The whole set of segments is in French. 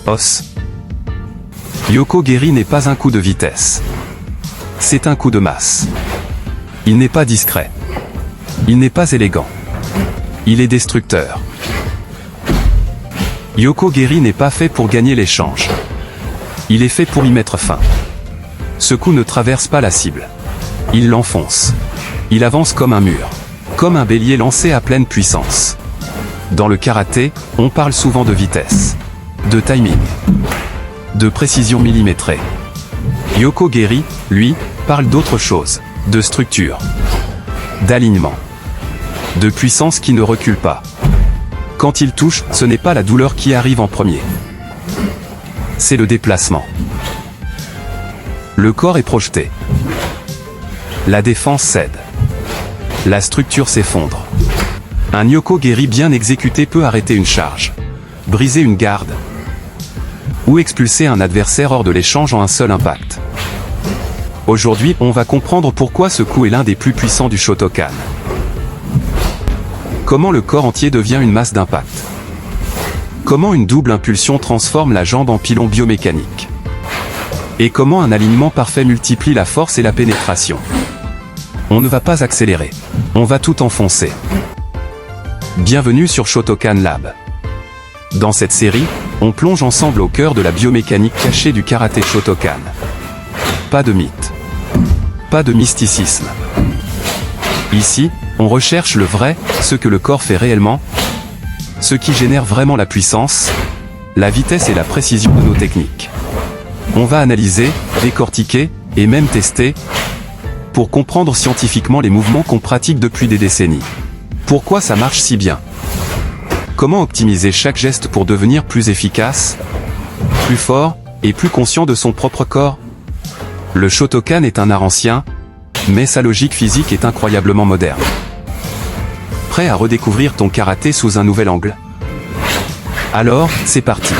os. Yoko Geri n'est pas un coup de vitesse. C'est un coup de masse. Il n'est pas discret. Il n'est pas élégant. Il est destructeur. Yoko Geri n'est pas fait pour gagner l'échange. Il est fait pour y mettre fin. Ce coup ne traverse pas la cible. Il l'enfonce. Il avance comme un mur. Comme un bélier lancé à pleine puissance. Dans le karaté, on parle souvent de vitesse. De timing. De précision millimétrée. Yoko Geri, lui, parle d'autre chose. De structure. D'alignement. De puissance qui ne recule pas. Quand il touche, ce n'est pas la douleur qui arrive en premier. C'est le déplacement. Le corps est projeté. La défense cède. La structure s'effondre. Un Yoko Geri bien exécuté peut arrêter une charge, briser une garde, ou expulser un adversaire hors de l'échange en un seul impact. Aujourd'hui, on va comprendre pourquoi ce coup est l'un des plus puissants du Shotokan. Comment le corps entier devient une masse d'impact. Comment une double impulsion transforme la jambe en pylon biomécanique. Et comment un alignement parfait multiplie la force et la pénétration. On ne va pas accélérer. On va tout enfoncer. Bienvenue sur Shotokan Lab. Dans cette série, on plonge ensemble au cœur de la biomécanique cachée du karaté Shotokan. Pas de mythe. Pas de mysticisme. Ici, on recherche le vrai, ce que le corps fait réellement, ce qui génère vraiment la puissance, la vitesse et la précision de nos techniques. On va analyser, décortiquer, et même tester, pour comprendre scientifiquement les mouvements qu'on pratique depuis des décennies. Pourquoi ça marche si bien? Comment optimiser chaque geste pour devenir plus efficace, plus fort, et plus conscient de son propre corps? Le Shotokan est un art ancien, mais sa logique physique est incroyablement moderne. Prêt à redécouvrir ton karaté sous un nouvel angle? Alors, c'est parti.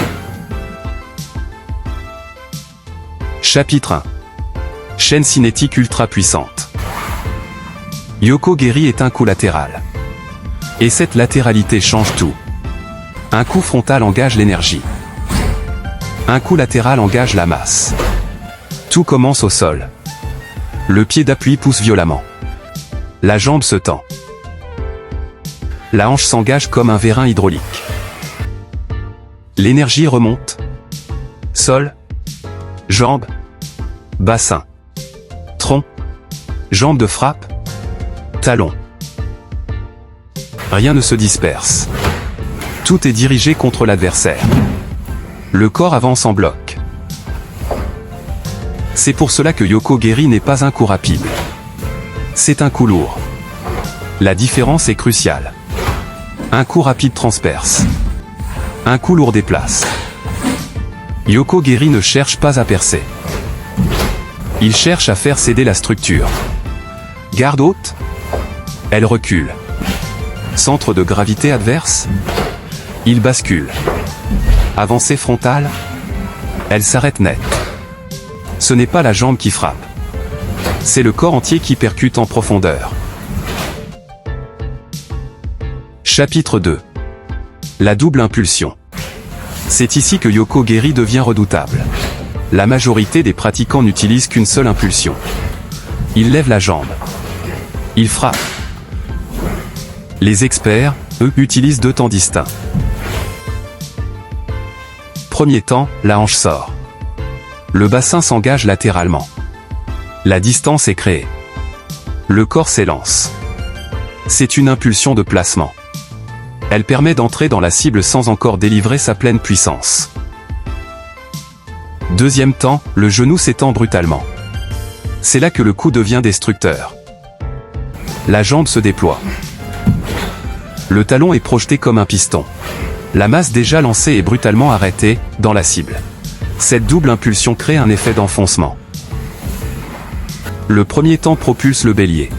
Chapitre 1. Chaîne cinétique ultra puissante. Yoko Geri est un coup latéral. Et cette latéralité change tout. Un coup frontal engage l'énergie. Un coup latéral engage la masse. Tout commence au sol. Le pied d'appui pousse violemment. La jambe se tend. La hanche s'engage comme un vérin hydraulique. L'énergie remonte. Sol. Jambe. Bassin. Tronc. Jambe de frappe. Talon. Rien ne se disperse. Tout est dirigé contre l'adversaire. Le corps avance en bloc. C'est pour cela que Yoko Geri n'est pas un coup rapide. C'est un coup lourd. La différence est cruciale. Un coup rapide transperce. Un coup lourd déplace. Yoko Geri ne cherche pas à percer. Il cherche à faire céder la structure. Garde haute. Elle recule. Centre de gravité adverse. Il bascule. Avancée frontale. Elle s'arrête net. Ce n'est pas la jambe qui frappe. C'est le corps entier qui percute en profondeur. Chapitre 2. La double impulsion. C'est ici que Yoko Geri devient redoutable. La majorité des pratiquants n'utilisent qu'une seule impulsion. Ils lèvent la jambe. Ils frappent. Les experts, eux, utilisent deux temps distincts. Premier temps, la hanche sort. Le bassin s'engage latéralement. La distance est créée. Le corps s'élance. C'est une impulsion de placement. Elle permet d'entrer dans la cible sans encore délivrer sa pleine puissance. Deuxième temps, le genou s'étend brutalement. C'est là que le coup devient destructeur. La jambe se déploie. Le talon est projeté comme un piston. La masse déjà lancée est brutalement arrêtée, dans la cible. Cette double impulsion crée un effet d'enfoncement. Le premier temps propulse le bélier.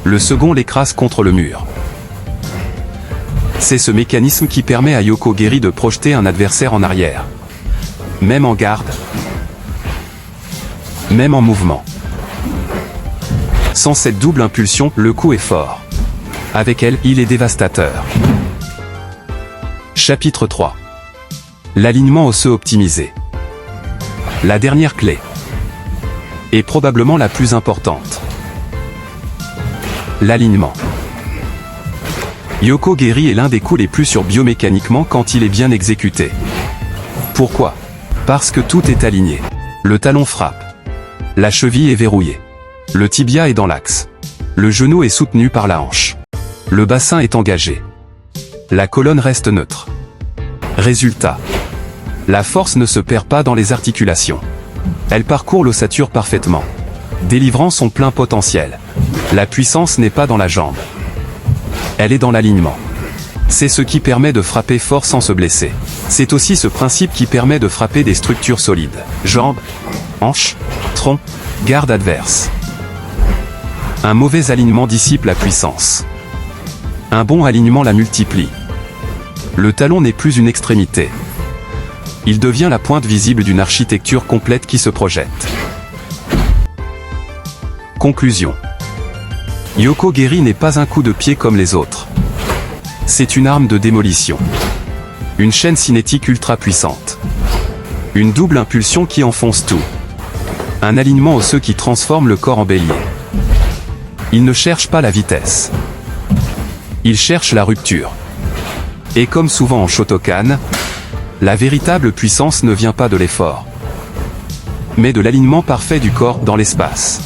Le second l'écrase contre le mur. C'est ce mécanisme qui permet à Yoko Geri de projeter un adversaire en arrière. Même en garde. Même en mouvement. Sans cette double impulsion, le coup est fort. Avec elle, il est dévastateur. Chapitre 3. L'alignement osseux optimisé. La dernière clé. Et probablement la plus importante. L'alignement. Yoko-Geri est l'un des coups les plus sûrs biomécaniquement quand il est bien exécuté. Pourquoi? Parce que tout est aligné. Le talon frappe. La cheville est verrouillée. Le tibia est dans l'axe. Le genou est soutenu par la hanche. Le bassin est engagé. La colonne reste neutre. Résultat. La force ne se perd pas dans les articulations. Elle parcourt l'ossature parfaitement, délivrant son plein potentiel. La puissance n'est pas dans la jambe. Elle est dans l'alignement. C'est ce qui permet de frapper fort sans se blesser. C'est aussi ce principe qui permet de frapper des structures solides. Jambes, hanches, tronc, garde adverse. Un mauvais alignement dissipe la puissance. Un bon alignement la multiplie. Le talon n'est plus une extrémité. Il devient la pointe visible d'une architecture complète qui se projette. Conclusion. Yoko-Geri n'est pas un coup de pied comme les autres. C'est une arme de démolition. Une chaîne cinétique ultra puissante. Une double impulsion qui enfonce tout. Un alignement osseux qui transforme le corps en bélier. Il ne cherche pas la vitesse. Il cherche la rupture. Et comme souvent en Shotokan, la véritable puissance ne vient pas de l'effort, mais de l'alignement parfait du corps dans l'espace.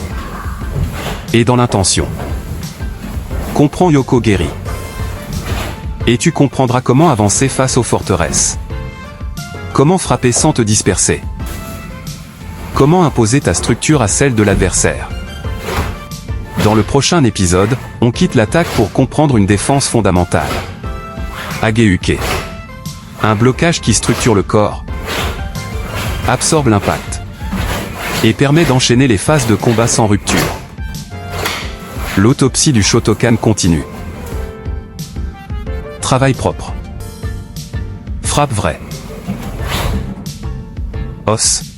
Et dans l'intention. Comprends Yoko-Geri. Et tu comprendras comment avancer face aux forteresses. Comment frapper sans te disperser. Comment imposer ta structure à celle de l'adversaire. Dans le prochain épisode, on quitte l'attaque pour comprendre une défense fondamentale. Ageuke. Un blocage qui structure le corps, absorbe l'impact, et permet d'enchaîner les phases de combat sans rupture. L'autopsie du Shotokan continue. Travail propre. Frappe vraie. Os.